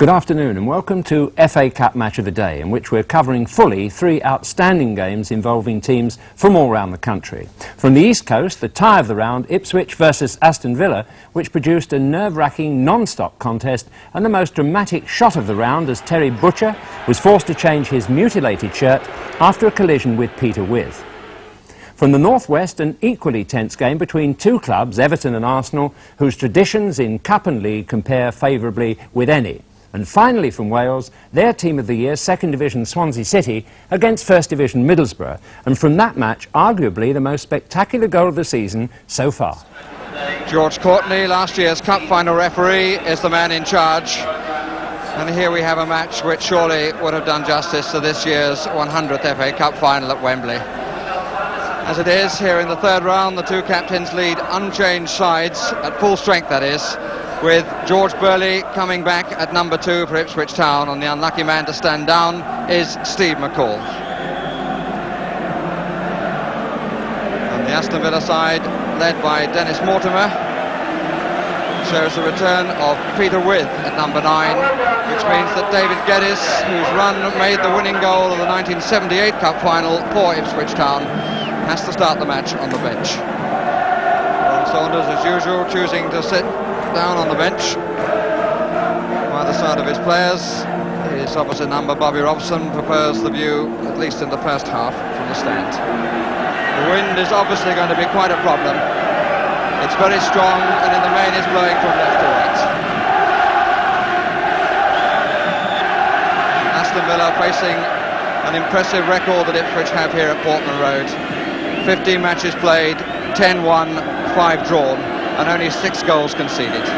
Good afternoon and welcome to FA Cup Match of the Day, in which we're covering fully three outstanding games involving teams from all around the country. From the East Coast, the tie of the round, Ipswich versus Aston Villa, which produced a nerve-wracking non-stop contest, and the most dramatic shot of the round as Terry Butcher was forced to change his mutilated shirt after a collision with Peter With. From the northwest, an equally tense game between two clubs, Everton and Arsenal, whose traditions in Cup and League compare favourably with any. And finally from Wales, their team of the year, Second Division Swansea City, against First Division Middlesbrough. And from that match, arguably the most spectacular goal of the season so far. George Courtney, last year's Cup final referee, is the man in charge. And here we have a match which surely would have done justice to this year's 100th FA Cup final at Wembley. As it is, here in the third round, the two captains lead unchanged sides, at full strength that is, with George Burley coming back at number 2 for Ipswich Town, and the unlucky man to stand down is Steve McCall. And the Aston Villa side, led by Dennis Mortimer, shows the return of Peter With at number 9, which means that David Geddes, whose run made the winning goal of the 1978 Cup final for Ipswich Town, has to start the match on the bench. Ron Saunders, as usual, choosing to sit down on the bench by the side of his players. His opposite number, Bobby Robson, prefers the view, at least in the first half, from the stand. The wind is obviously going to be quite a problem. It's very strong, and in the main is blowing from left to right. Aston Villa facing an impressive record that Ipswich have here at Portman Road. 15 matches played, 10 won, 5 drawn, and only 6 goals conceded. So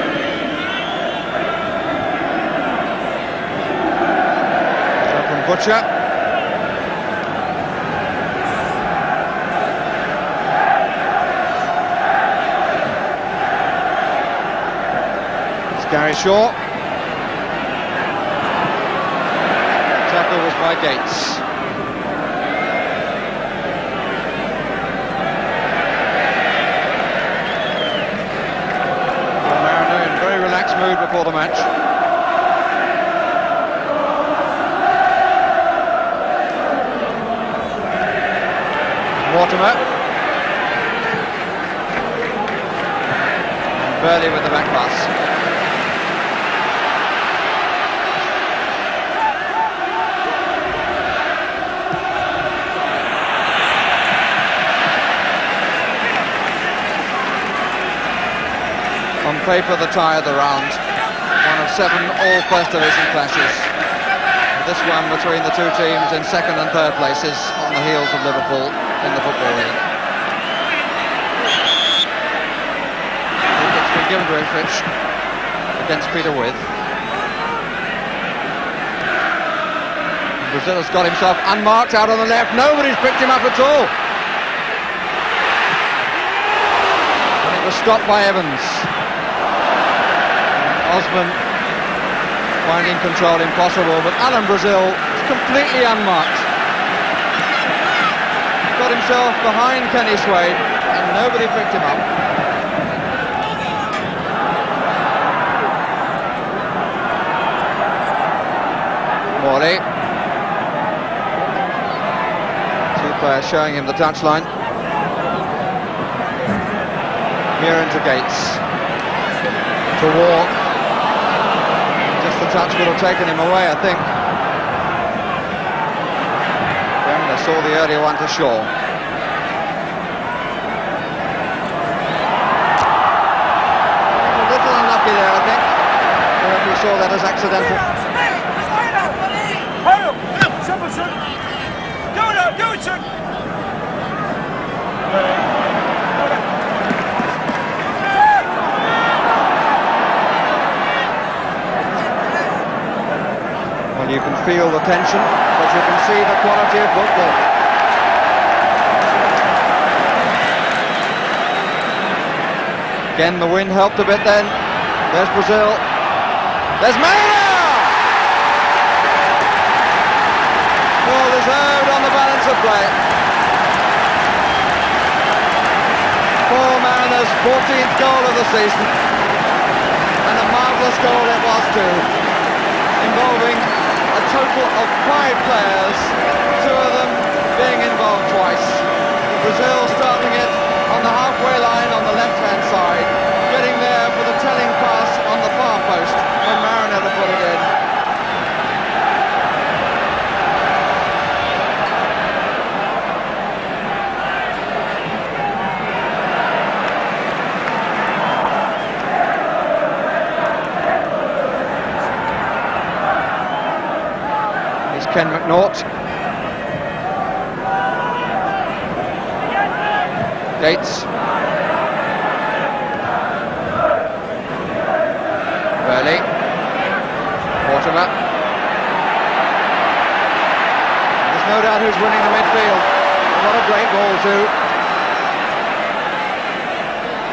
from Butcher. It's Gary Shaw. Tackle was by Gates. Mood before the match. Mortimer. And Burley with the back pass. On paper, the tie of the round, one of 7 all First Division clashes. This one between the two teams in second and third places on the heels of Liverpool in the Football League. It's been given to Ipswich against Peter With. Brazil has got himself unmarked out on the left. Nobody's picked him up at all. And it was stopped by Evans. Osman finding control impossible, but Alan Brazil is completely unmarked. Got himself behind Kenny Swade and nobody picked him up. Morley. 2 players showing him the touchline. Mirren to Gates. To Walk. The touch would have taken him away, I think. Bremner saw the earlier one to Shaw. A little unlucky there, I think. The referee saw that as accidental. You can feel the tension, but you can see the quality of football. Again, the wind helped a bit then. There's Brazil. There's Mayna! Well deserved on the balance of play. Paul Mariner's 14th goal of the season. And a marvellous goal it was too. of 5 players, 2 of them being involved twice. Brazil starting it on the halfway line on the left-hand side, getting there for the telling pass on the far post when Mariner to put it in. Ken McNaught. Gates. Burley. Mortimer. There's no doubt who's winning the midfield. What a great ball too.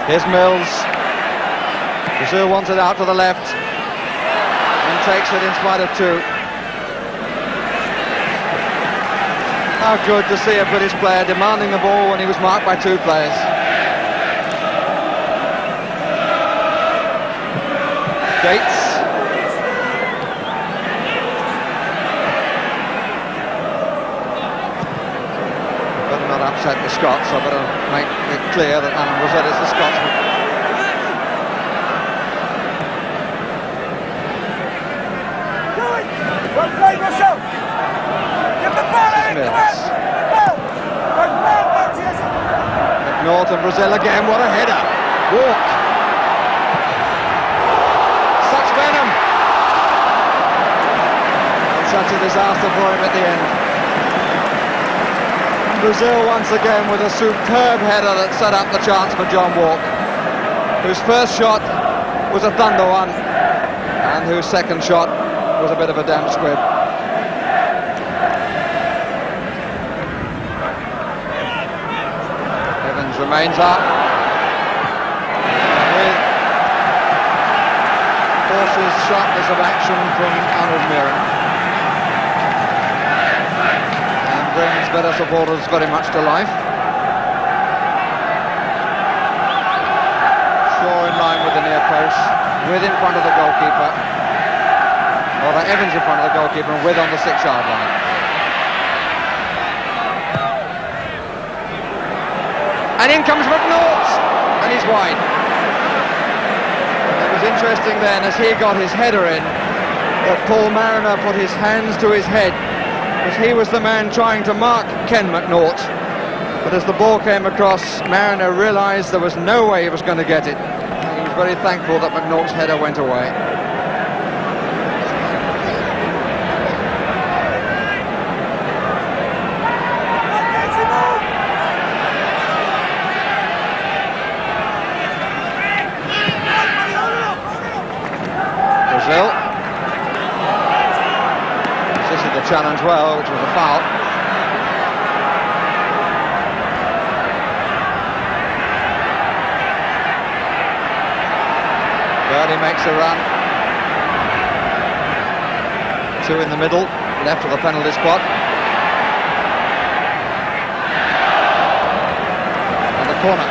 Here's Mills. Brazil wants it out to the left and takes it in spite of 2. How good to see a British player demanding the ball when he was marked by 2 players. Gates. Better not upset the Scots, I better make it clear that Alan Rosette is the Scotsman. Well played, Russell! McNaught and Brazil again, what a header! Walk! Such venom! And such a disaster for him at the end. Brazil once again with a superb header that set up the chance for John Walk, whose first shot was a thunder one and whose second shot was a bit of a damn squib. Remains up with cautious sharpness of action from Arnold Mirren, and brings better supporters very much to life. Shaw in line with the near post, with in front of the goalkeeper, or Evans in front of the goalkeeper, and with on the 6-yard line. And in comes McNaught, and he's wide. It was interesting then, as he got his header in, that Paul Mariner put his hands to his head, because he was the man trying to mark Ken McNaught. But as the ball came across, Mariner realised there was no way he was going to get it. And he was very thankful that McNaught's header went away. Resisted the challenge well, which was a foul. Burley makes a run. 2 in the middle, left of the penalty spot. And the corner.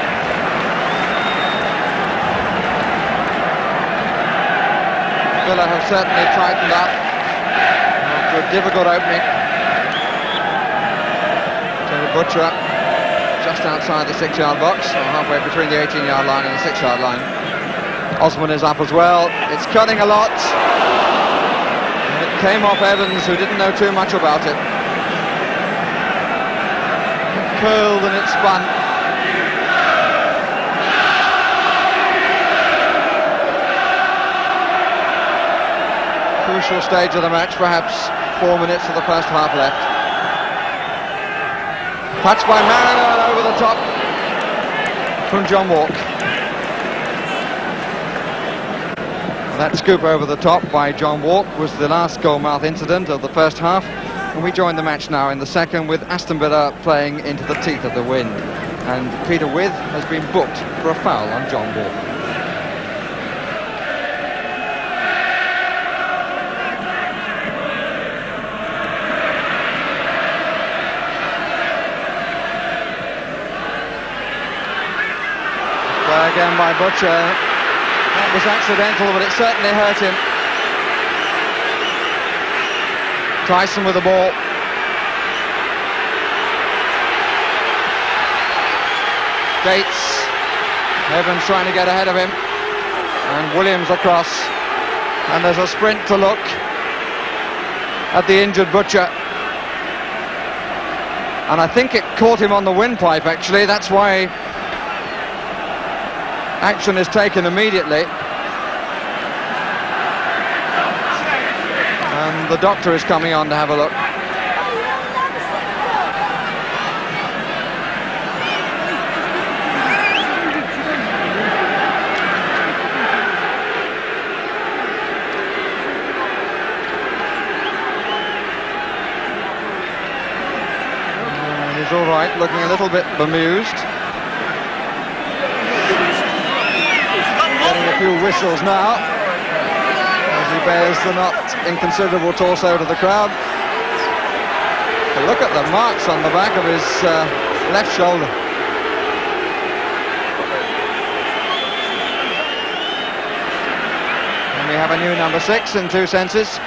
Villa have certainly tightened up after a difficult opening. Terry Butcher just outside the 6-yard box, or halfway between the 18-yard line and the 6-yard line. Osman is up as well. It's cutting a lot. And it came off Evans, who didn't know too much about it. It curled and it spun. Crucial stage of the match, perhaps 4 minutes of the first half left. Touched by Mariner over the top from John Walk. That scoop over the top by John Walk was the last goalmouth incident of the first half, and we join the match now in the second with Aston Villa playing into the teeth of the wind, and Peter With has been booked for a foul on John Walk. Again by Butcher. That was accidental, but it certainly hurt him. Tyson with the ball. Gates. Evans trying to get ahead of him. And Williams across. And there's a sprint to look at the injured Butcher. And I think it caught him on the windpipe, actually. That's why action is taken immediately. And the doctor is coming on to have a look. He's all right, looking a little bit bemused. Getting a few whistles now as he bears the not inconsiderable torso to the crowd. But look at the marks on the back of his left shoulder. And we have a new number 6 in two senses.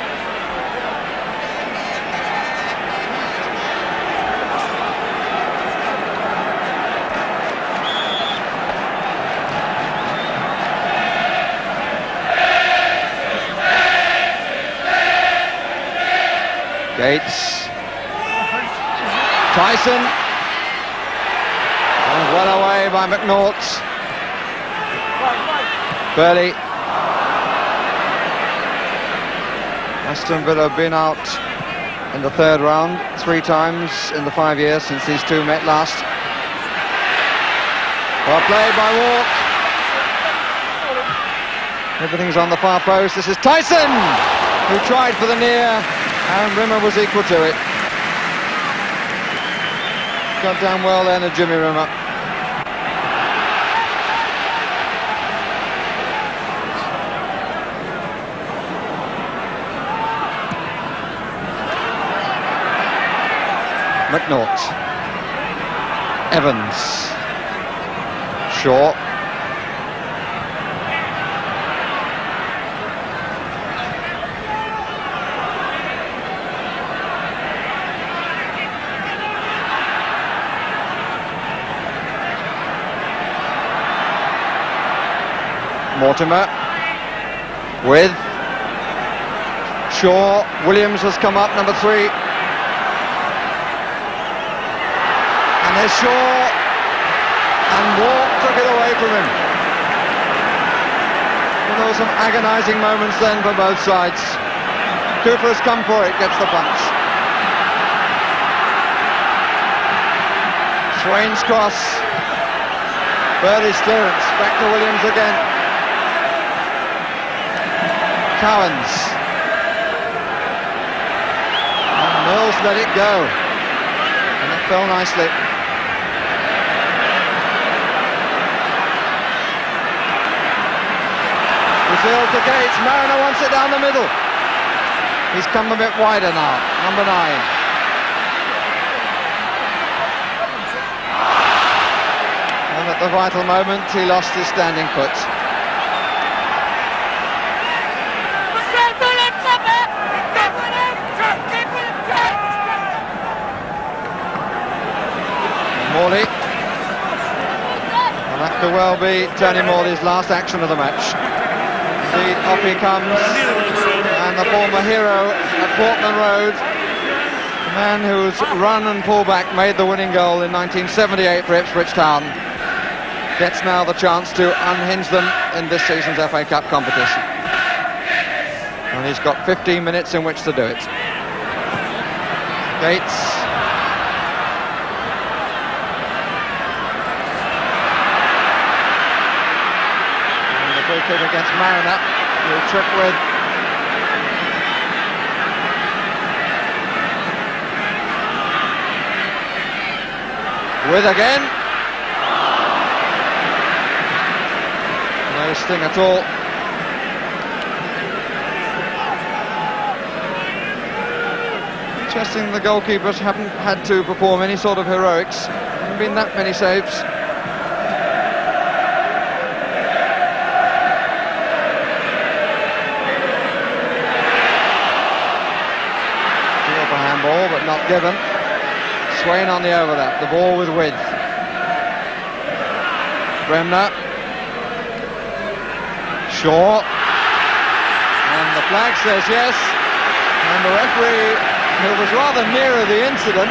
Gates, Tyson, and well away by McNaught. Parry. Aston Villa have been out in the third round 3 times in the 5 years since these two met last. Well played by Walk. Everything's on the far post. This is Tyson, who tried for the near. And Rimmer was equal to it. Got down well then, Jimmy Rimmer. McNaught. Evans. Shaw. Mortimer with Shaw. Williams has come up, number 3. And there's Shaw, and Walk took it away from him. And there were some agonising moments then for both sides. Cooper has come for it, gets the punch. Swain's cross. Birdie's clearance, back to Williams again. Cowans. And Mills let it go. And it fell nicely. Brazil to Gates. Mariner wants it down the middle. He's come a bit wider now. Number 9. And at the vital moment, he lost his standing foot. Morley, and that could well be Tony Morley's last action of the match. Indeed, off he comes, and the former hero at Portman Road, the man whose run and pullback made the winning goal in 1978 for Ipswich Town, gets now the chance to unhinge them in this season's FA Cup competition. And he's got 15 minutes in which to do it. Gates. Kick against Mariner, who trip with again. No sting at all. Interesting, the goalkeepers haven't had to perform any sort of heroics. Haven't been that many saves. for handball, but not given. Swain on the overlap, the ball with width. Bremner. Shaw. And the flag says yes. And the referee, who was rather nearer the incident,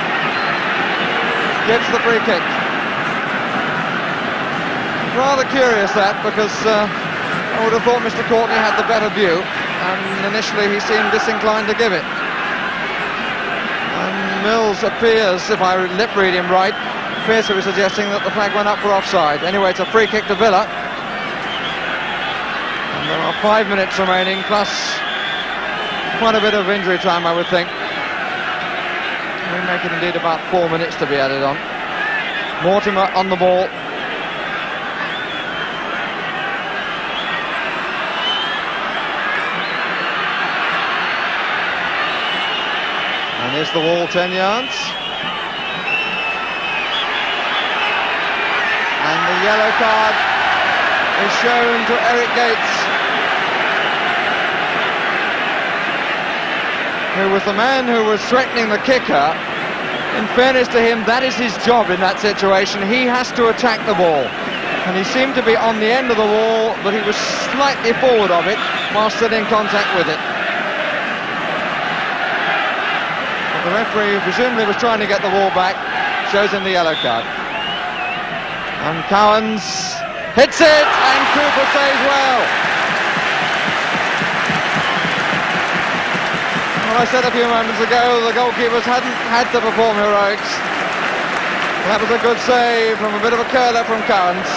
gives the free kick. Rather curious that, because I would have thought Mr. Courtney had the better view, and initially he seemed disinclined to give it. And Mills appears, if I lip read him right, appears to be suggesting that the flag went up for offside. Anyway, it's a free kick to Villa. And there are 5 minutes remaining, plus quite a bit of injury time, I would think. We make it indeed about 4 minutes to be added on. Mortimer on the ball. And is the wall 10 yards? And the yellow card is shown to Eric Gates, who was the man who was threatening the kicker. In fairness to him, that is his job in that situation. He has to attack the ball. And he seemed to be on the end of the wall, but he was slightly forward of it while still in contact with it. But the referee, who presumably was trying to get the ball back, shows him the yellow card. And Cowans hits it, and Cooper says well. Well, I said a few moments ago the goalkeepers hadn't had to perform heroics. That was a good save from a bit of a curler from Cowans.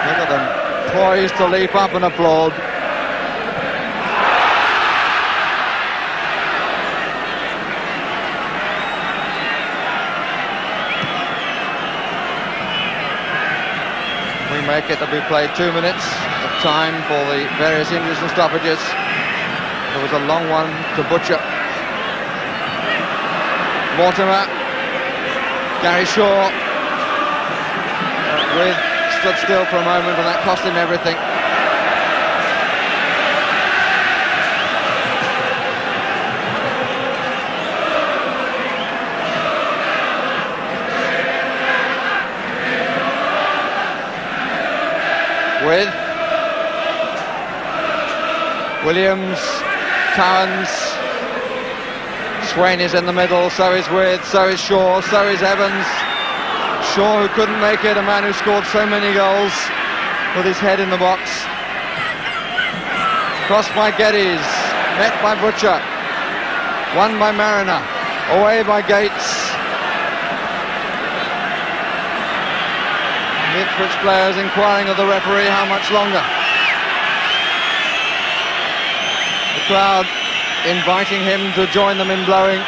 Look at them, poised to leap up and applaud. We make it to be played 2 minutes of time for the various injuries and stoppages. There was a long one to Butcher. Mortimer. Gary Shaw. With stood still for a moment, and that cost him everything. With Williams, Cowans, Swain is in the middle, so is With, so is Shaw, so is Evans. Shaw, who couldn't make it, a man who scored so many goals with his head in the box. Crossed by Geddes, met by Butcher, won by Mariner, away by Gates. The Ipswich players inquiring of the referee how much longer. The crowd inviting him to join them in blowing.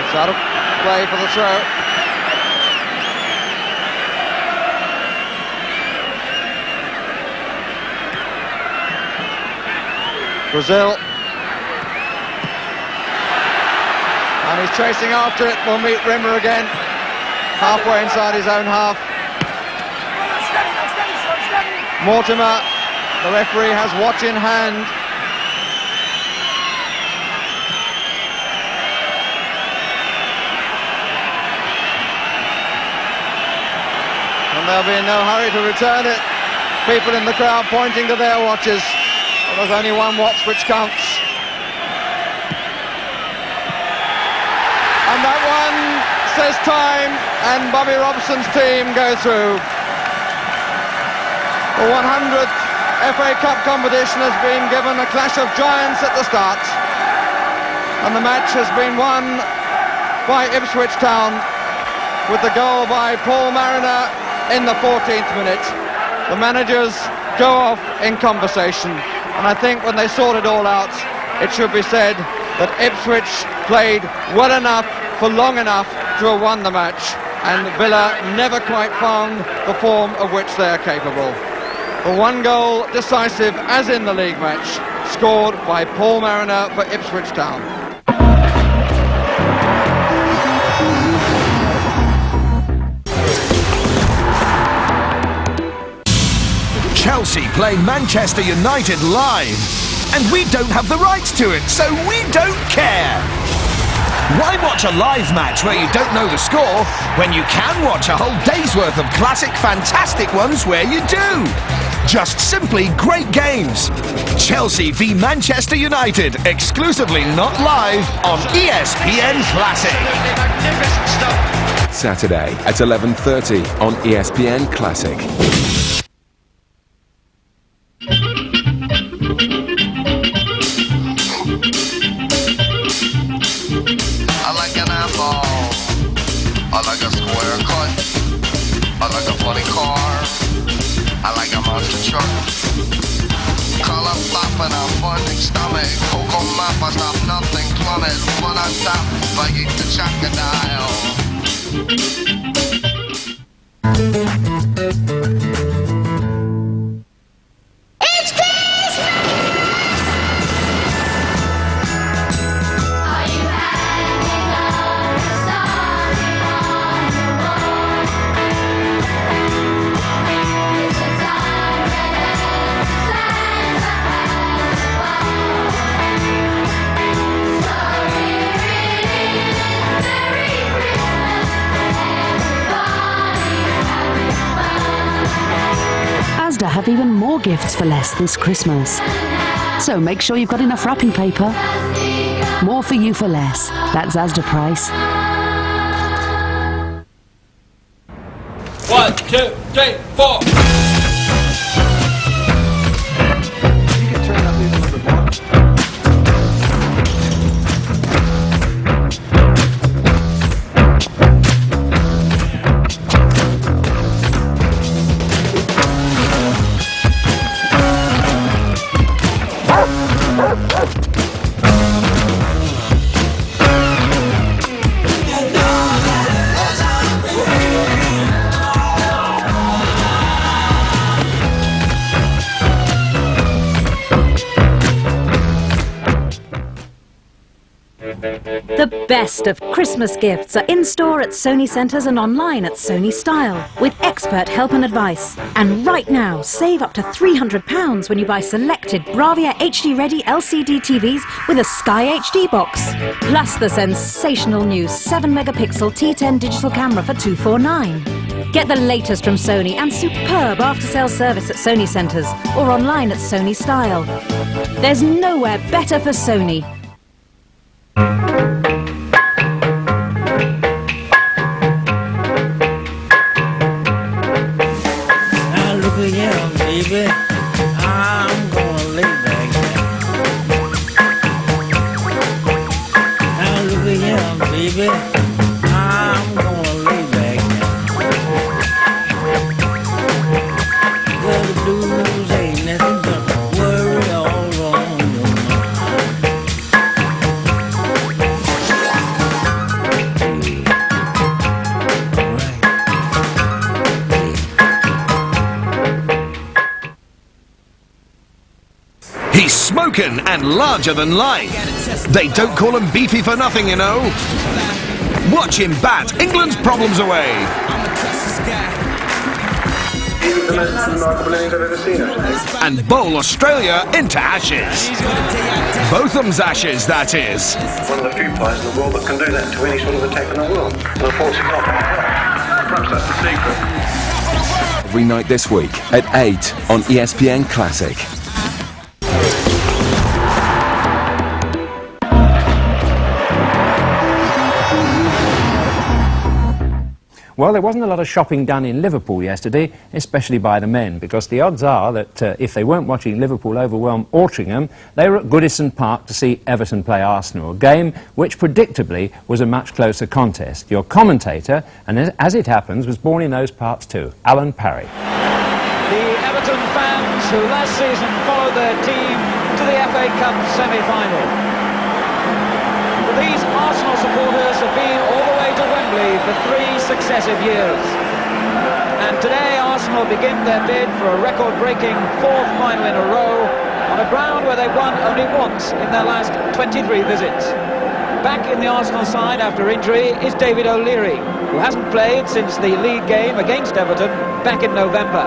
It's out of play for the throw. Brazil. And he's chasing after it. We'll meet Rimmer again, halfway inside his own half. Mortimer, the referee, has watch in hand. And there'll be no hurry to return it. People in the crowd pointing to their watches. Well, there's only one watch which counts. And that one says time, and Bobby Robson's team go through. The 100th FA Cup competition has been given a clash of giants at the start, and the match has been won by Ipswich Town with the goal by Paul Mariner in the 14th minute. The managers go off in conversation, and I think when they sort it all out, it should be said that Ipswich played well enough for long enough to have won the match, and Villa never quite found the form of which they are capable. The one goal decisive, as in the league match, scored by Paul Mariner for Ipswich Town. playing Manchester United live. And we don't have the rights to it, so we don't care. Why watch a live match where you don't know the score when you can watch a whole day's worth of classic, fantastic ones where you do? Just simply great games. Chelsea v Manchester United, exclusively not live on ESPN Classic. Saturday at 11:30 on ESPN Classic. I like an apple. I like a square cut. I like a funny car. I like a monster truck. Color pop and a funding stomach. Cocoa map, I stop nothing plummet. Fun on top if I eat the crocodile. It's Christmas! Are you hanging on a starry on the wall? It's a siren and Santa has a ball. So here it is, Merry Christmas, everybody having fun. Asda have even more gifts for less this Christmas. So make sure you've got enough wrapping paper. More for you for less. That's Asda price. 1, 2, 3, 4. The best of Christmas gifts are in store at Sony Centres and online at Sony Style with expert help and advice. And right now, save up to £300 when you buy selected Bravia HD Ready LCD TVs with a Sky HD box. Plus the sensational new 7-megapixel T10 digital camera for $249. Get the latest from Sony and superb after-sales service at Sony Centres or online at Sony Style. There's nowhere better for Sony. Baby, I'm gonna lay back down. Now look at here, baby, I'm gonna lay back down. Well, the blues ain't nothing but worry all on your He's smoking and larger than life. They don't call him beefy for nothing, you know. Watch him bat England's problems away. He's the most remarkable innings I've ever seen. And bowl Australia into ashes. Botham's ashes, that is. One of the few players in the world that can do that to any sort of attack in the world. And unfortunately not. Perhaps that's the secret. Every night this week at 8 on ESPN Classic. Well, there wasn't a lot of shopping done in Liverpool yesterday, especially by the men, because the odds are that if they weren't watching Liverpool overwhelm Altrincham, they were at Goodison Park to see Everton play Arsenal, a game which predictably was a much closer contest. Your commentator, and as it happens, was born in those parts too, Alan Parry. The Everton fans who last season followed their team to the FA Cup semi-final. But these Arsenal supporters have been all the way to Wembley for 3 successive years. And today Arsenal begin their bid for a record-breaking 4th final in a row on a ground where they've won only once in their last 23 visits. Back in the Arsenal side after injury is David O'Leary, who hasn't played since the league game against Everton back in November.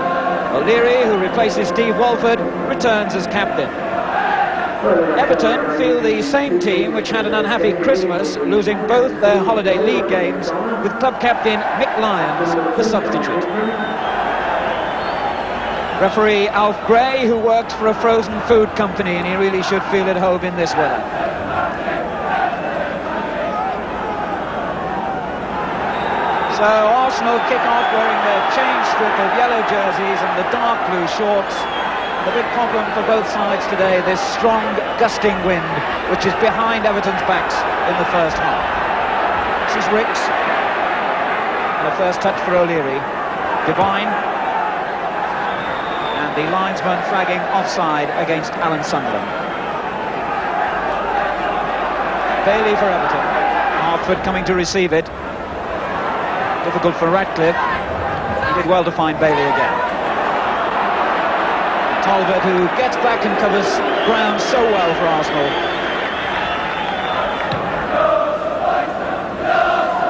O'Leary, who replaces Steve Walford, returns as captain. Everton feel the same team which had an unhappy Christmas, losing both their holiday league games, with club captain Mick Lyons the substitute. Referee Alf Gray, who works for a frozen food company, and he really should feel at home in this weather. So Arsenal kick off wearing their chain strip of yellow jerseys and the dark blue shorts. The big problem for both sides today, this strong gusting wind, which is behind Everton's backs in the first half. This is Ricks. And a first touch for O'Leary. Devine. And the linesman flagging offside against Alan Sunderland. Bailey for Everton. Hartford coming to receive it. Difficult for Ratcliffe. He did well to find Bailey again. Talbot, who gets back and covers ground so well for Arsenal.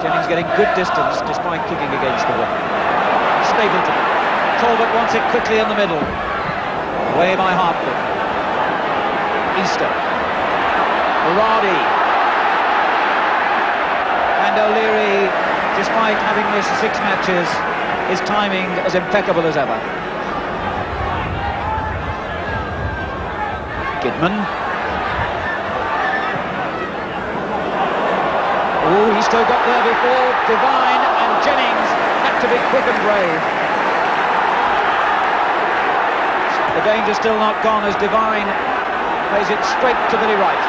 Jennings getting good distance despite kicking against the wall. Stapleton. Talbot wants it quickly in the middle. Away by Hartford. Easter. Berardi. And O'Leary, despite having missed 6 matches, his timing as impeccable as ever. Kidman. Oh, he still got there before Devine, and Jennings had to be quick and brave. The danger still not gone as Devine plays it straight to Billy Wright.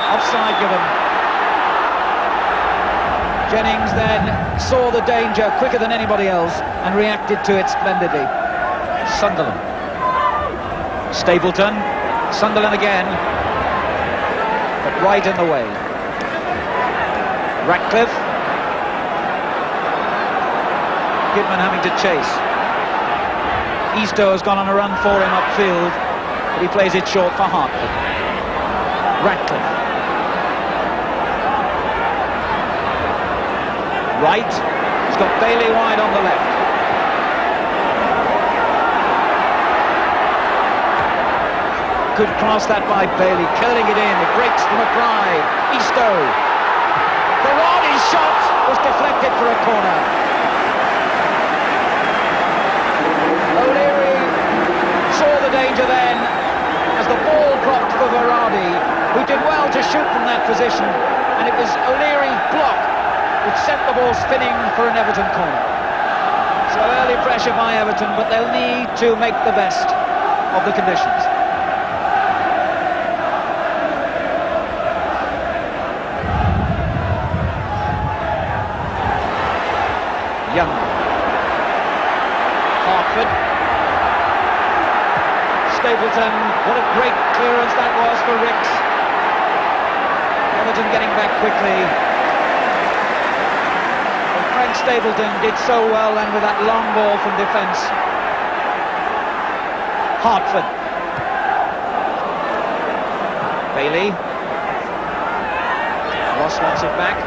Offside given. Jennings then saw the danger quicker than anybody else and reacted to it splendidly. Sunderland. Stapleton. Sunderland again. But right in the way. Ratcliffe. Kidman having to chase. Easter has gone on a run for him upfield, but he plays it short for Hartford. Ratcliffe. Right. He's got Bailey wide on the left. Good cross that by Bailey, curling it in. It breaks for McBride. Easter. Berardi's shot was deflected for a corner. O'Leary saw the danger then as the ball dropped for Berardi, who did well to shoot from that position, and it was O'Leary's block which sent the ball spinning for an Everton corner. So early pressure by Everton, but they'll need to make the best of the conditions. Young. Hartford. Stapleton. What a great clearance that was for Ricks. Everton getting back quickly. And Frank Stapleton did so well, and with that long ball from defence. Hartford. Bailey. Ross wants it back.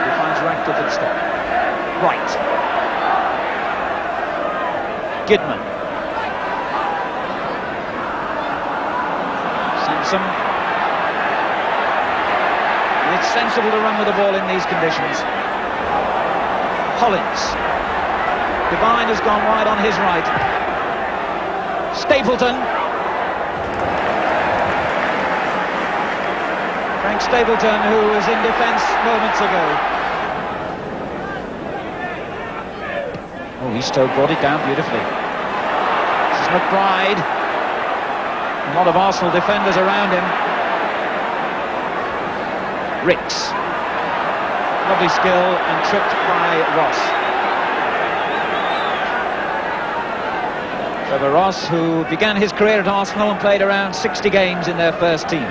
He finds Ratcliffe instead. Right. Kidman. Sansom. And it's sensible to run with the ball in these conditions. Hollins. Devine has gone wide on his right. Stapleton. Frank Stapleton, who was in defence moments ago. Oh, Easter brought it down beautifully. This is McBride. A lot of Arsenal defenders around him. Ricks. Lovely skill and tripped by Ross. Trevor Ross, who began his career at Arsenal and played around 60 games in their first team.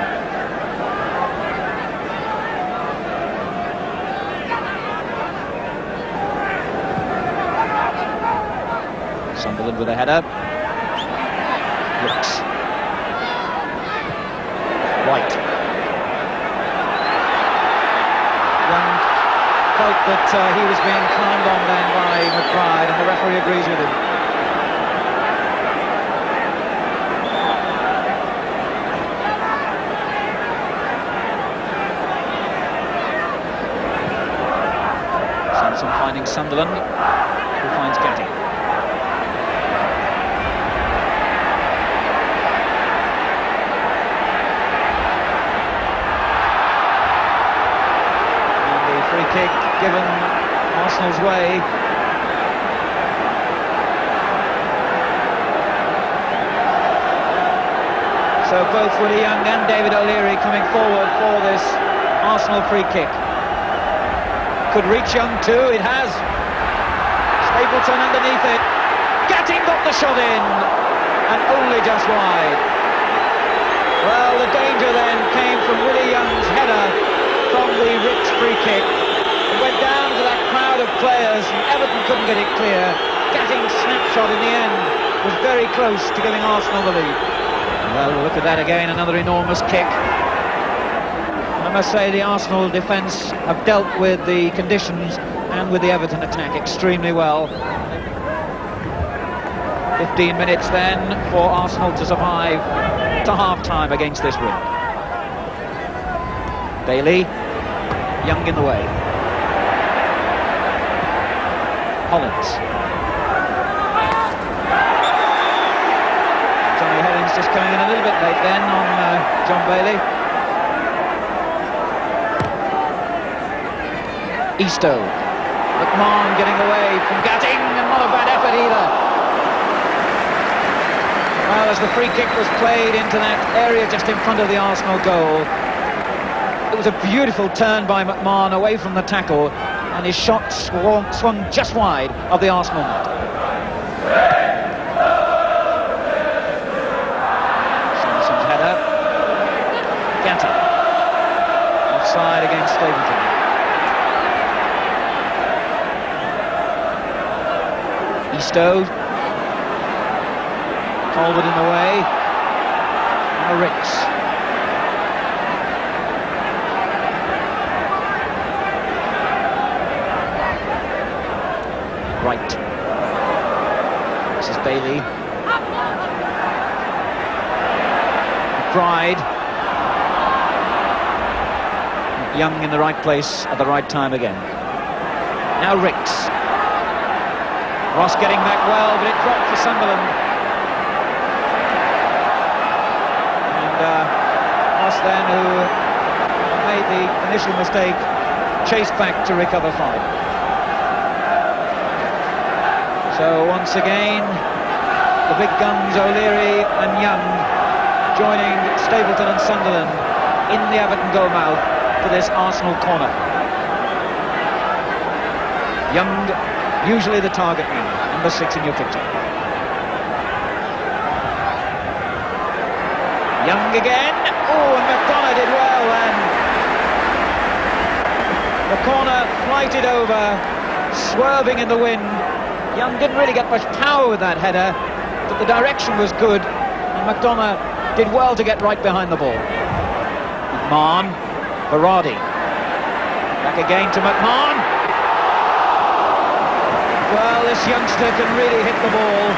Sunderland with a header. Ricks. White. Young felt that he was being climbed on then by McBride, and the referee agrees with him. Sanson finding Sunderland, who finds Getty. Free kick given Arsenal's way. So both Willie Young and David O'Leary coming forward for this Arsenal free kick. Could reach Young too, it has. Stapleton underneath it. Gatting got the shot in, and only just wide. Well, the danger then came from Willie Young's header from the Ricks free kick. It went down to that crowd of players, and Everton couldn't get it clear. Gatting's snapshot in the end was very close to giving Arsenal the lead. Well, look at that again, another enormous kick. I must say the Arsenal defence have dealt with the conditions and with the Everton attack extremely well. 15 minutes then for Arsenal to survive to half-time against this wind. Bailey, Young in the way. Collins. Johnny Herring's just coming in a little bit late then on John Bailey. Eastoe. McMahon getting away from Gatting, and not a bad effort either. Well, as the free kick was played into that area just in front of the Arsenal goal, it was a beautiful turn by McMahon away from the tackle, and his shot swung just wide of the Arsenal net. Simpson's header. Gatting. Offside against Stapleton. Eastoe. Colwood in the way. Now Ricks. Right. This is Bailey. McBride. Young in the right place at the right time again. Now Ricks. Ross getting back well, but it dropped for Sunderland. And Ross then, who made the initial mistake, chased back to recover fine. So once again, the big guns O'Leary and Young joining Stapleton and Sunderland in the Everton goal mouth for this Arsenal corner. Young, usually the target man, number 6 in your picture. Young again. Oh, and McDonough did well then. The corner flighted over, swerving in the wind. Young didn't really get much power with that header, but the direction was good, and McDonough did well to get right behind the ball. McMahon, Berardi. Back again to McMahon. Well, this youngster can really hit the ball.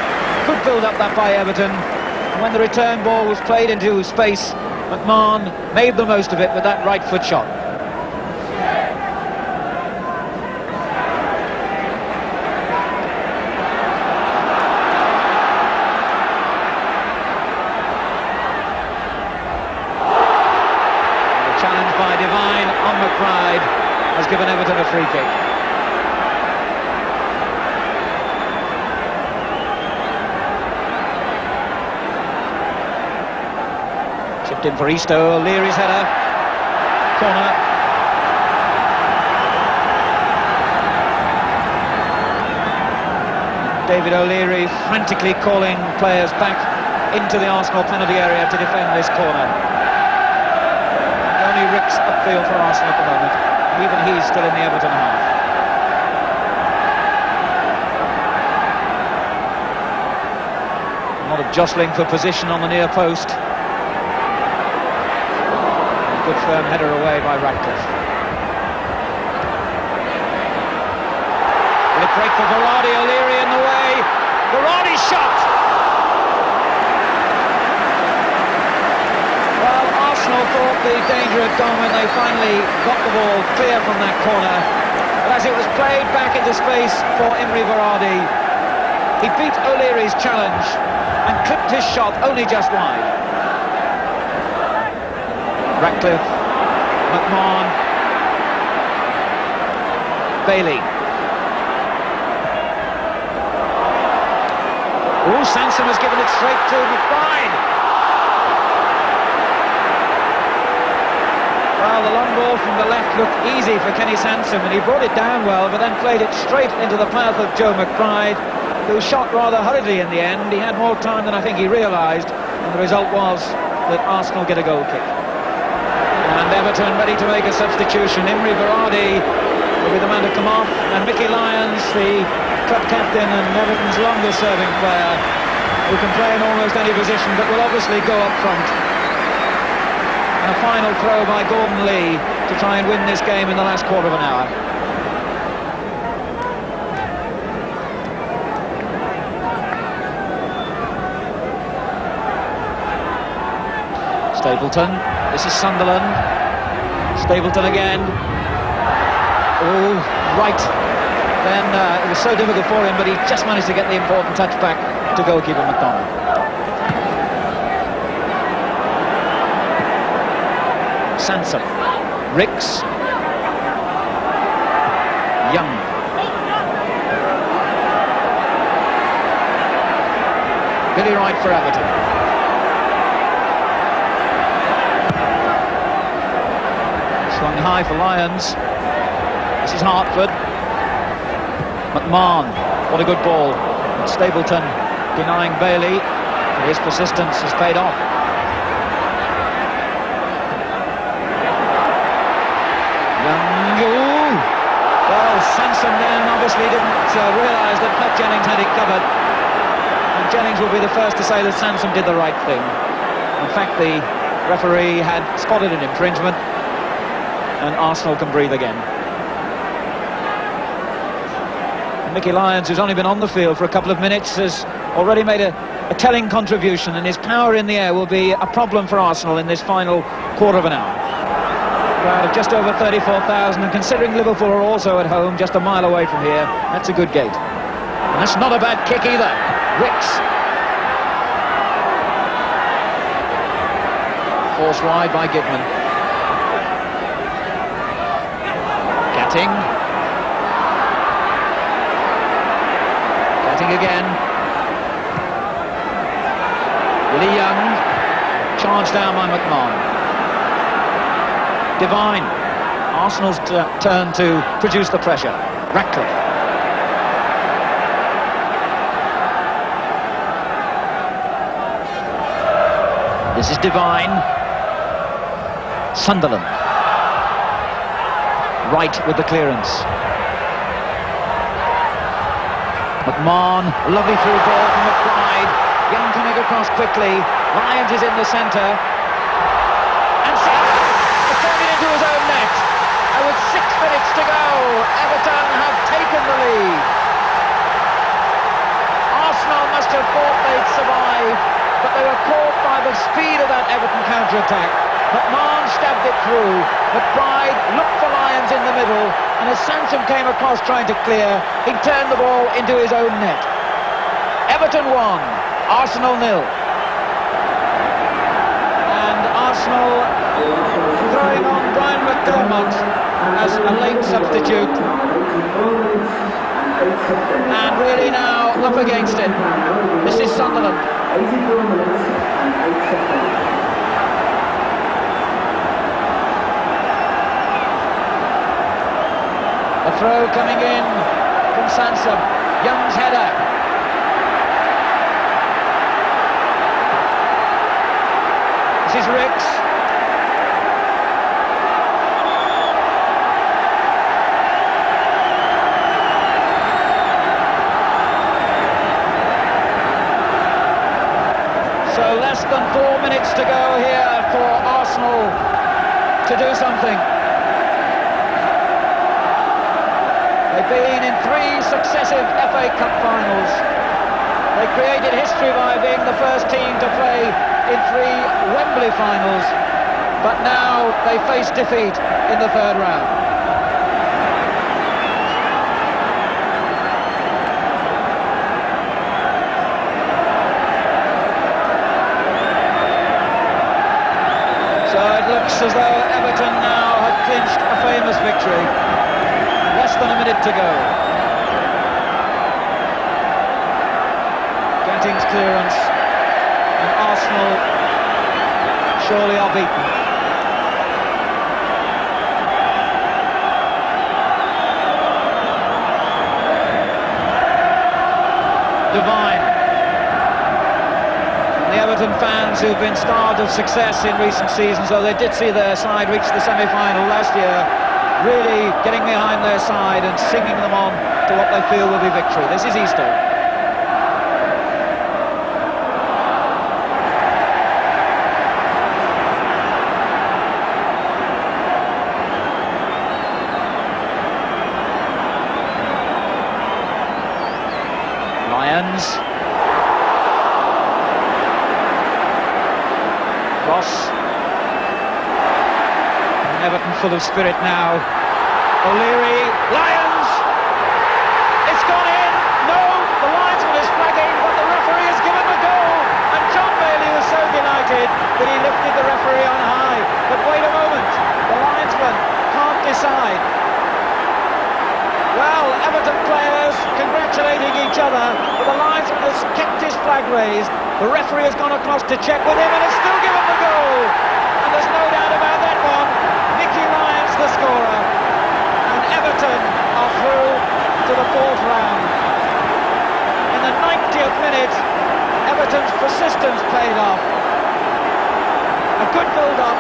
Good build-up that by Everton. And when the return ball was played into space, McMahon made the most of it with that right foot shot. The challenge by Devine on McBride has given Everton a free kick. Chipped in for Eastoe, O'Leary's header, corner. David O'Leary frantically calling players back into the Arsenal penalty area to defend this corner. Only Ricks upfield for Arsenal at the moment. Even he's still in the Everton half. A lot of jostling for position on the near post. Good firm header away by Radcliffe. Break for Berardi, O'Leary in the way. Berardi shot! Well, Arsenal thought the danger had gone when they finally got the ball clear from that corner. But as it was played back into space for Imre Berardi, he beat O'Leary's challenge and clipped his shot only just wide. Ratcliffe, McMahon, Bailey. Oh, Sansom has given it straight to McBride. Well, the long ball from the left looked easy for Kenny Sansom, and he brought it down well, but then played it straight into the path of Joe McBride, who shot rather hurriedly in the end. He had more time than I think he realised, and the result was that Arsenal get a goal kick. And Everton ready to make a substitution. Imre Berardi will be the man to come off, and Mickey Lyons, the club captain and Everton's longest serving player, who can play in almost any position but will obviously go up front. And a final throw by Gordon Lee to try and win this game in the last quarter of an hour. Stapleton, this is Sunderland. Stapleton again. Oh, right. Then it was so difficult for him, but he just managed to get the important touch back to goalkeeper McDonald. Sansom, Ricks, Young. Billy Wright for Everton. Swung high for Lyons. This is Hartford. McMahon, what a good ball. Stapleton denying Bailey. His persistence has paid off. Well, Sansom then obviously didn't realise that Pat Jennings had it covered. And Jennings will be the first to say that Sansom did the right thing. In fact, the referee had spotted an infringement, and Arsenal can breathe again. Mickey Lyons, who's only been on the field for a couple of minutes, has already made a telling contribution, and his power in the air will be a problem for Arsenal in this final quarter of an hour. Crowd of just over 34,000, and considering Liverpool are also at home just a mile away from here, that's a good gate. And that's not a bad kick either. Ricks. Forced wide by Gidman. Gatting. Again. Willie Young, charged down by McMahon. Divine. Arsenal's turn to produce the pressure. Ratcliffe. This is Divine. Sunderland. Right with the clearance. McMahon, lovely through ball from McBride. Young coming across quickly. Lyons is in the centre. And it's turned it into his own net. And with 6 minutes to go, Everton have taken the lead. Arsenal must have thought they'd survive, but they were caught by the speed of that Everton counter-attack. McMahon stabbed it through. McBride looked for Lyons in the middle, and as Sansom came across trying to clear, he turned the ball into his own net. Everton 1, Arsenal 0. And Arsenal throwing on Brian McDermott as a late substitute. And really now up against it. This is Sunderland. A throw coming in from Sansom. Young's header. This is Ricks. So less than 4 minutes to go here for Arsenal to do something. They've been in 3 successive FA Cup finals. They created history by being the first team to play in 3 Wembley finals, but now they face defeat in the 3rd round. So it looks as though Everton now have clinched a famous victory. Less than a minute to go. Gatting's clearance, and Arsenal surely are beaten. Divine. The Everton fans who've been starved of success in recent seasons, though they did see their side reach the semi-final last year, really getting behind their side and singing them on to what they feel will be victory. This is Easter. Lions. Ross. Everton full of spirit now. O'Leary. Lions. It's gone in. No, the linesman is flagging, but the referee has given the goal. And John Bailey was so delighted that he lifted the referee on high. But wait a moment, the linesman can't decide. Well, Everton players congratulating each other, but the linesman has kept his flag raised. The referee has gone across to check with him and has still given the goal. And there's no doubt about that one. Mickey Lyons the scorer. And Everton are through to the 4th round. In the 90th minute, Everton's persistence paid off. A good build-up,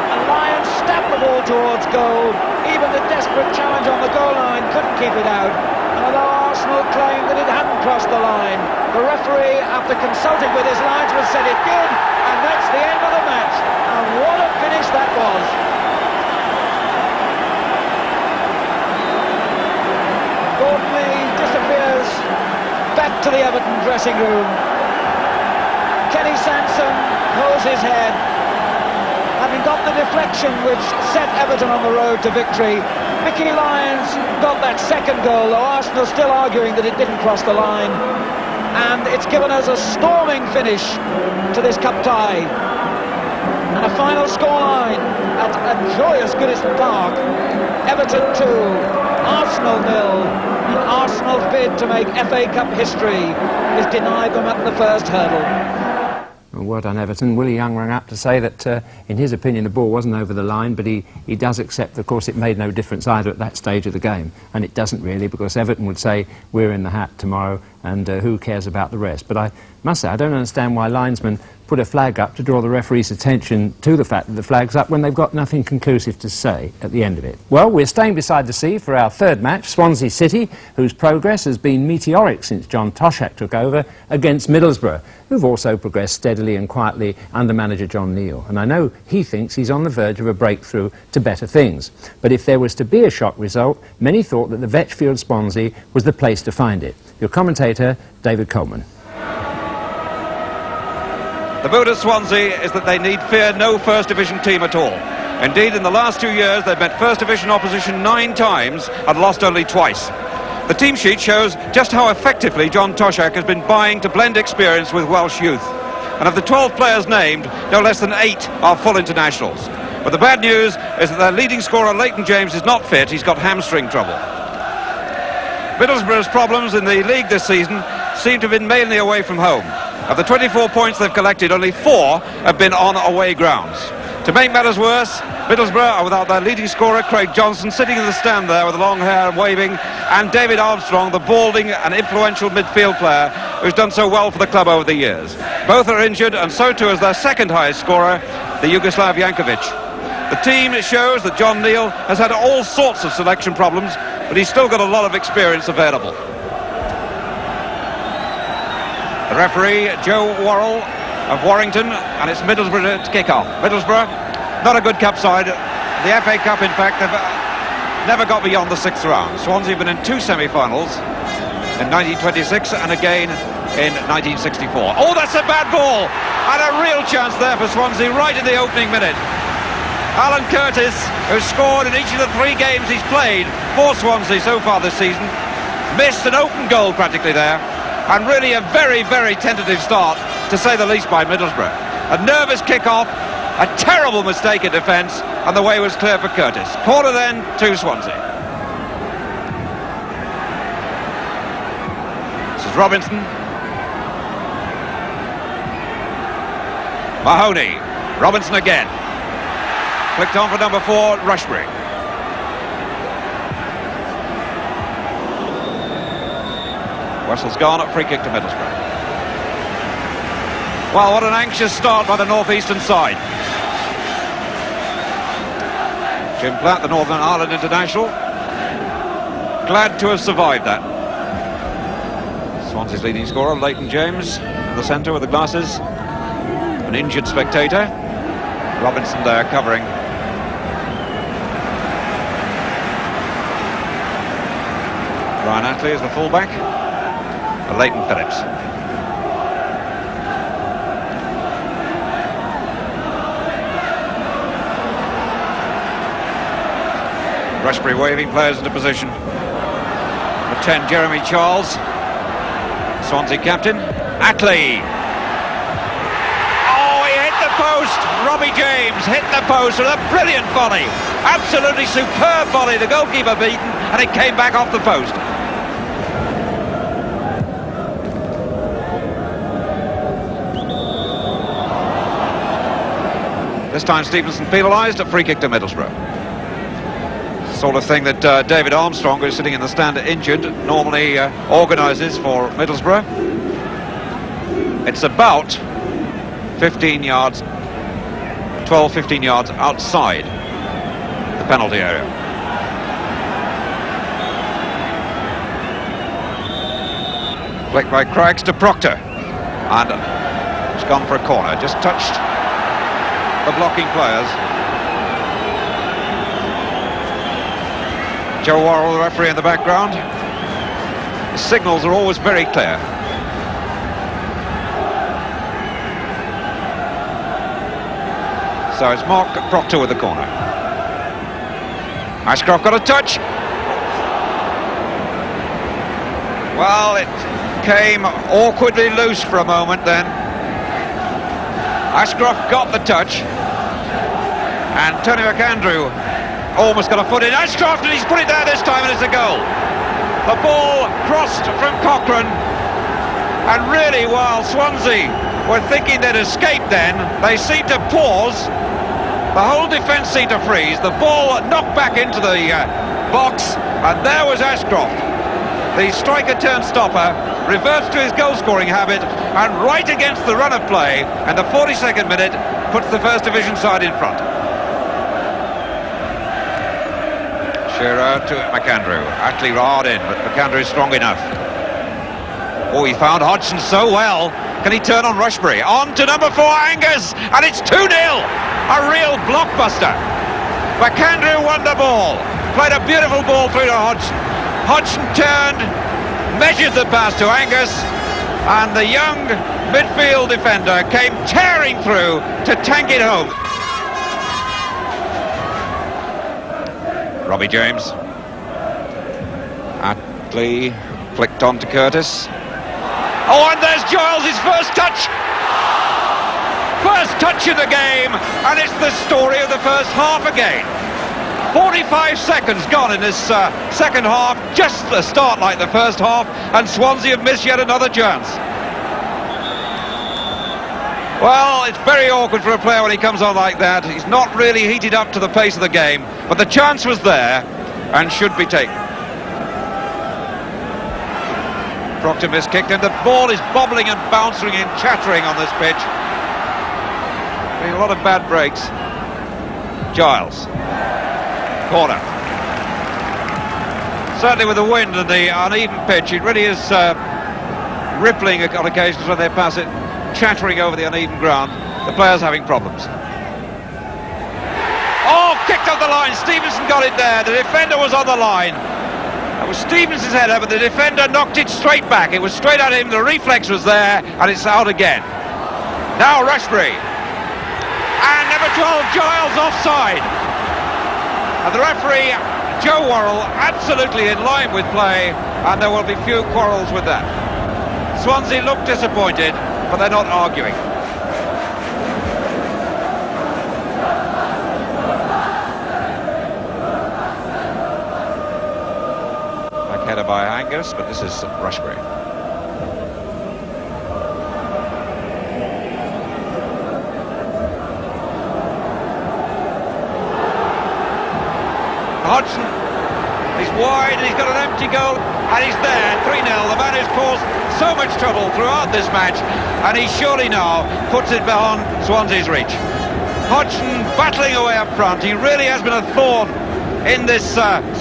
and Lyons stabbed the ball towards goal. Even the desperate challenge on the goal line couldn't keep it out. And although Arsenal claimed that it hadn't crossed the line, the referee, after consulting with his linesman, said it did, and that's the end of the match. And what a finish that was. Courtney disappears back to the Everton dressing room. Kenny Sansom holds his head. Having got the deflection which set Everton on the road to victory, Mickey Lyons got that second goal, though Arsenal still arguing that it didn't cross the line. And it's given us a storming finish to this cup tie. And a final scoreline at a joyous Goodison Park. Everton 2, Arsenal 0. And Arsenal's bid to make FA Cup history is denied them at the first hurdle. Well done, Everton. Willie Young rang up to say that, in his opinion, the ball wasn't over the line, but he does accept, of course, it made no difference either at that stage of the game. And it doesn't really, because Everton would say, we're in the hat tomorrow, and who cares about the rest? But I must say, I don't understand why linesmen put a flag up to draw the referee's attention to the fact that the flag's up when they've got nothing conclusive to say at the end of it. Well, we're staying beside the sea for our 3rd match, Swansea City, whose progress has been meteoric since John Toshak took over, against Middlesbrough, who've also progressed steadily and quietly under manager John Neal. And I know he thinks he's on the verge of a breakthrough to better things. But if there was to be a shock result, many thought that the Vetchfield Swansea was the place to find it. Your commentator, David Coleman. The mood of Swansea is that they need fear no First Division team at all. Indeed, in the last 2 years, they've met First Division opposition 9 times and lost only twice. The team sheet shows just how effectively John Toshak has been buying to blend experience with Welsh youth. And of the 12 players named, no less than 8 are full internationals. But the bad news is that their leading scorer, Leighton James, is not fit. He's got hamstring trouble. Middlesbrough's problems in the league this season seem to have been mainly away from home. Of the 24 points they've collected, only 4 have been on away grounds. To make matters worse, Middlesbrough are without their leading scorer, Craig Johnson, sitting in the stand there with the long hair and waving, and David Armstrong, the balding and influential midfield player who's done so well for the club over the years. Both are injured, and so too is their second highest scorer, the Yugoslav Jankovic. The team shows that John Neal has had all sorts of selection problems, but he's still got a lot of experience available. The referee, Joe Worrell of Warrington, and it's Middlesbrough to kick off. Middlesbrough, not a good cup side. The FA Cup, in fact, they've never got beyond the 6th round. Swansea have been in 2 semi-finals, in 1926 and again in 1964. Oh, that's a bad ball! And a real chance there for Swansea right in the opening minute. Alan Curtis, who's scored in each of the 3 games he's played for Swansea so far this season, missed an open goal practically there, and really a very, very tentative start, to say the least, by Middlesbrough. A nervous kick-off, a terrible mistake in defence, and the way was clear for Curtis. Corner then to Swansea. This is Robinson. Mahoney. Robinson again. Flicked on for number 4, Rushbury. Westall's gone at free kick to Middlesbrough. Well, what an anxious start by the north-eastern side. Jim Platt, the Northern Ireland international, glad to have survived that. Swansea's leading scorer, Leighton James, in the centre with the glasses. An injured spectator. Robinson there covering. Ryan Attlee is the fullback. Leighton Phillips. Rushbury waving players into position. Number 10, Jeremy Charles. Swansea captain. Attlee. Oh, he hit the post. Robbie James hit the post with a brilliant volley. Absolutely superb volley. The goalkeeper beaten, and it came back off the post. This time Stevenson penalised, a free kick to Middlesbrough. Sort of thing that David Armstrong, who's sitting in the stand injured, normally organises for Middlesbrough. It's about 15 yards, 12-15 yards outside the penalty area. Flicked by Craggs to Proctor, and it's gone for a corner, just touched the blocking players. Joe Worrell, the referee, in the background. The signals are always very clear. So it's Mark Proctor with the corner. Ashcroft got a touch. Well, it came awkwardly loose for a moment then. Ashcroft got the touch, and Tony McAndrew almost got a foot in. Ashcroft, and he's put it there this time, and it's a goal. The ball crossed from Cochrane, and really, while Swansea were thinking they'd escaped then, they seemed to pause. The whole defence seemed to freeze. The ball knocked back into the box, and there was Ashcroft. The striker turned stopper, reverts to his goal-scoring habit, and right against the run of play, and the 42nd minute puts the First Division side in front. Shearer to McAndrew. Attlee hard in, but McAndrew is strong enough. Oh, he found Hodgson so well. Can he turn on Rushbury? On to number 4, Angus, and it's 2-0. A real blockbuster. McAndrew won the ball. Played a beautiful ball through to Hodgson. Hodgson turned, measured the pass to Angus, and the young midfield defender came tearing through to tank it home. Robbie James. Attlee flicked on to Curtis. Oh, and there's Giles, his first touch! First touch in the game, and it's the story of the first half again. 45 seconds gone in this second half, just the start like the first half, and Swansea have missed yet another chance. Well, it's very awkward for a player when he comes on like that. He's not really heated up to the pace of the game, but the chance was there and should be taken. Proctor miskicked, and the ball is bobbling and bouncing and chattering on this pitch. Being a lot of bad breaks. Giles. Corner. Certainly with the wind and the uneven pitch, it really is rippling on occasions when they pass it, chattering over the uneven ground. The players having problems. Oh, kicked off the line. Stevenson got it there. The defender was on the line. That was Stevens' header, but the defender knocked it straight back. It was straight at him, the reflex was there, and it's out again. Now Rushbury. And number 12, Giles, offside. And the referee, Joe Worrell, absolutely in line with play, and there will be few quarrels with that. Swansea look disappointed, but they're not arguing. Header by Angus, but this is Rushbury. Hodgson, he's wide and he's got an empty goal, and he's there, 3-0. The man who's caused so much trouble throughout this match, and he surely now puts it beyond Swansea's reach. Hodgson battling away up front. He really has been a thorn in this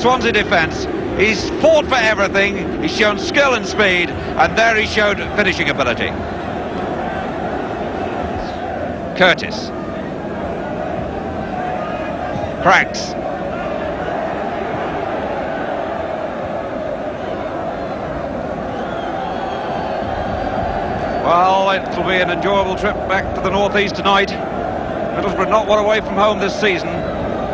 Swansea defence. He's fought for everything, he's shown skill and speed, and there he showed finishing ability. Curtis. Cracks. Well, it'll be an enjoyable trip back to the northeast tonight. Middlesbrough not one away from home this season,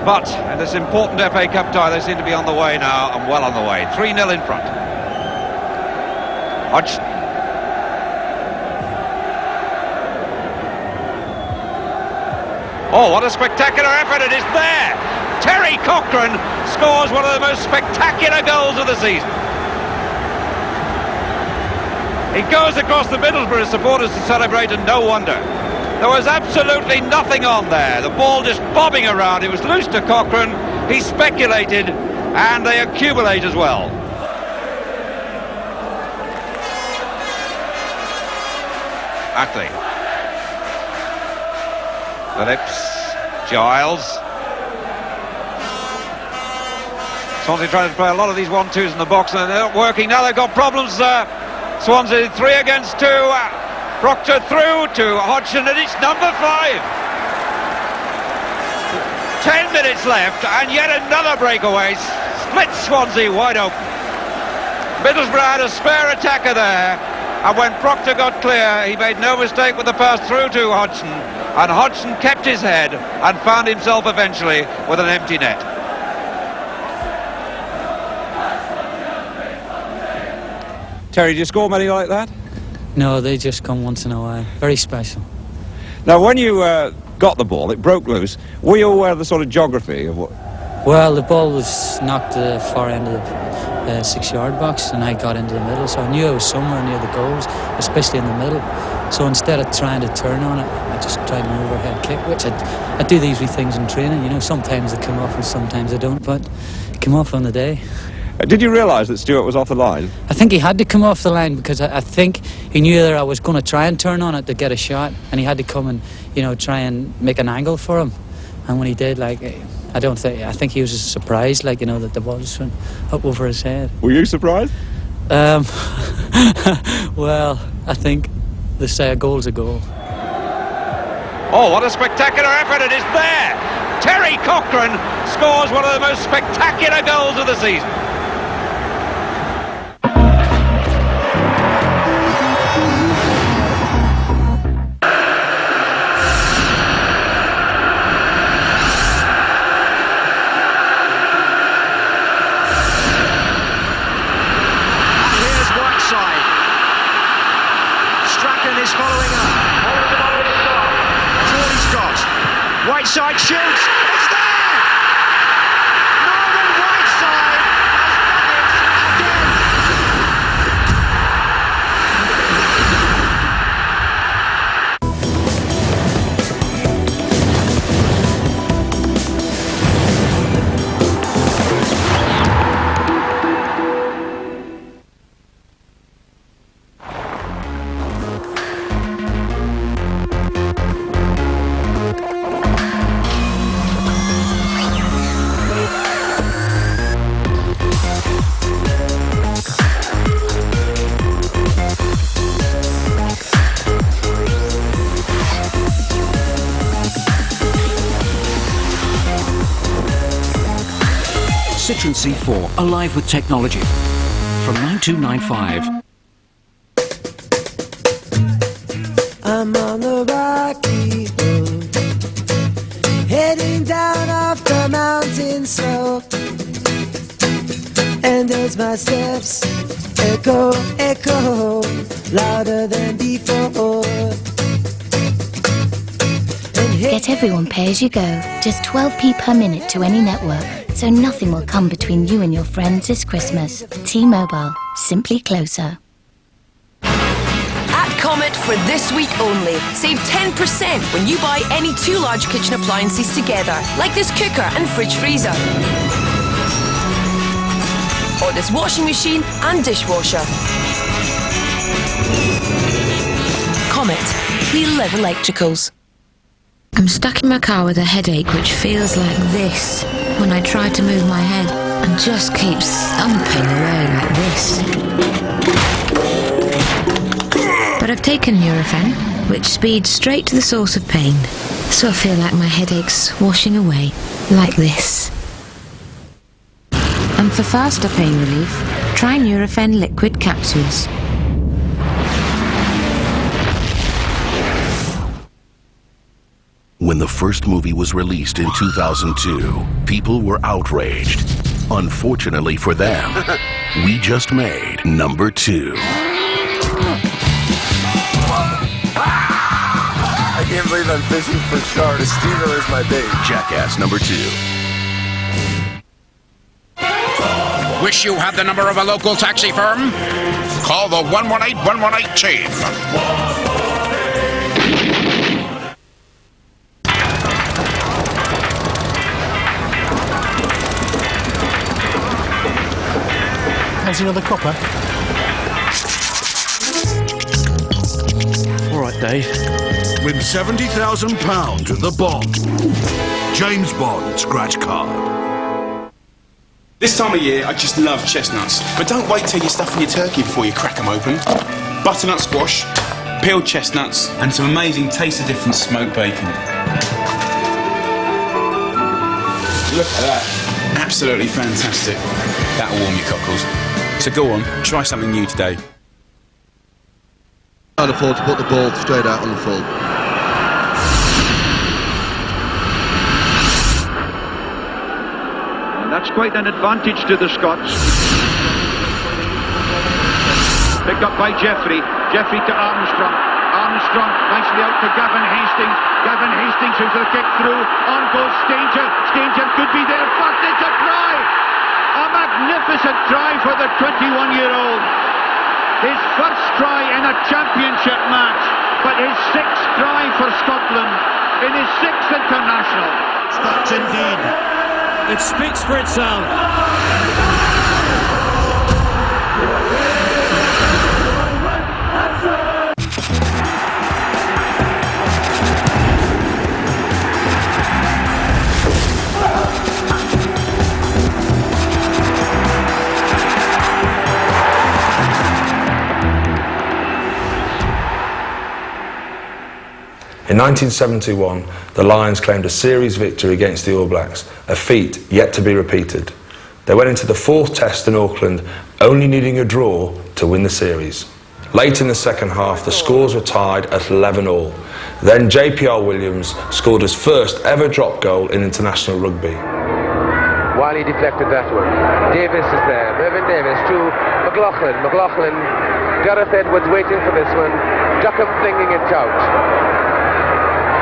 but in this important FA Cup tie they seem to be on the way now, and well on the way. 3-0 in front. Hodgson. Oh, what a spectacular effort, it is there! Terry Cochrane scores one of the most spectacular goals of the season. He goes across the Middlesbrough supporters to celebrate, and no wonder. There was absolutely nothing on there. The ball just bobbing around. It was loose to Cochrane. He speculated, and they accumulate as well. Ackley. Phillips. Giles. Swansea trying to play a lot of these 1-2s in the box, and they're not working. Now they've got problems. Swansea 3 against 2. Proctor through to Hodgson, and it's number 5. 10 minutes left, and yet another breakaway. Split Swansea wide open. Middlesbrough had a spare attacker there, and when Proctor got clear, he made no mistake with the pass through to Hodgson, and Hodgson kept his head and found himself eventually with an empty net. Terry, do you score many like that? No, they just come once in a while. Very special. Now, when you got the ball, it broke loose. Were you aware of the sort of geography of what? Well, the ball was knocked to the far end of the 6-yard box, and I got into the middle, so I knew I was somewhere near the goals, especially in the middle. So instead of trying to turn on it, I just tried an overhead kick, which I do these wee things in training. You know, sometimes they come off and sometimes they don't, but it came off on the day. Did you realise that Stewart was off the line? I think he had to come off the line because I think he knew that I was going to try and turn on it to get a shot, and he had to come and, you know, try and make an angle for him. And when he did, like, I think he was just surprised, like, you know, that the ball just went up over his head. Were you surprised? Well, I think they say a goal's a goal. Oh, what a spectacular effort, it is there! Terry Cochrane scores one of the most spectacular goals of the season. Whiteside shoots, it's there! Norman Whiteside has done Citroen C4, alive with technology. from 9295. I'm on the rocky road, heading down off the mountain slope, and as my steps echo, echo, louder than before. Get everyone pay as you go. Just 12p per minute to any network, so nothing will come between you and your friends this Christmas. T-Mobile, simply closer. At Comet for this week only, save 10% when you buy any 2 large kitchen appliances together, like this cooker and fridge freezer, or this washing machine and dishwasher. Comet, we live electricals. I'm stuck in my car with a headache which feels like this when I try to move my head and just keeps thumping away like this. But I've taken Nurofen, which speeds straight to the source of pain, so I feel like my headache's washing away like this. And for faster pain relief, try Nurofen liquid capsules. When the first movie was released in 2002, people were outraged. Unfortunately for them, we just made number 2. I can't believe I'm fishing for sharks. Steve is my bait. Jackass number 2. Wish you had the number of a local taxi firm? Call the 118-118 chief. Fancy another copper? All right, Dave. Win £70,000 at the Bond. James Bond scratch card. This time of year, I just love chestnuts. But don't wait till you're stuffing your turkey before you crack them open. Butternut squash, peeled chestnuts, and some amazing taste of different smoked bacon. Look at that. Absolutely fantastic. That'll warm your cockles. So go on, try something new today. Can't afford to put the ball straight out on the full. And that's quite an advantage to the Scots. Picked up by Jeffrey. Jeffrey to Armstrong. Armstrong nicely out to Gavin Hastings. Gavin Hastings who's the kick through. On goes Stanger. Stanger could be there, but it's a try! A magnificent try for the 21-year-old. His first try in a championship match, but his 6th try for Scotland in his 6th international. That's indeed. It speaks for itself. In 1971, the Lions claimed a series victory against the All Blacks, a feat yet to be repeated. They went into the 4th test in Auckland, only needing a draw to win the series. Late in the second half, the scores were tied at 11-all. Then JPR Williams scored his first ever drop goal in international rugby. Wiley deflected that one. Davis is there. Mervyn Davis to McLaughlin. McLaughlin, Gareth Edwards waiting for this one. Duckham flinging it out.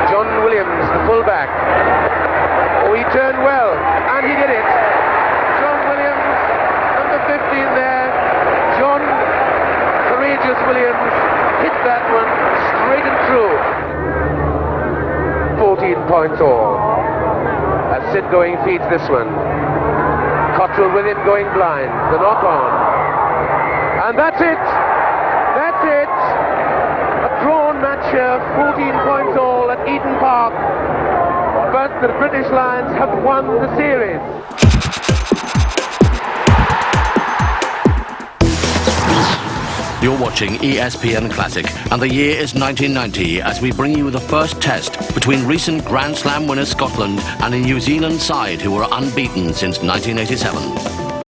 John Williams, the fullback. Oh, he turned well, and he did it. John Williams, number 15 there. John Courageous Williams hit that one straight and true. 14 points all. As Sid going feeds this one. Cottrell with him going blind. The knock on. And that's it. That's it. A drawn match here, 14 points all at Eden Park. But the British Lions have won the series. You're watching ESPN Classic, and the year is 1990 as we bring you the first test between recent Grand Slam winners Scotland and a New Zealand side who were unbeaten since 1987.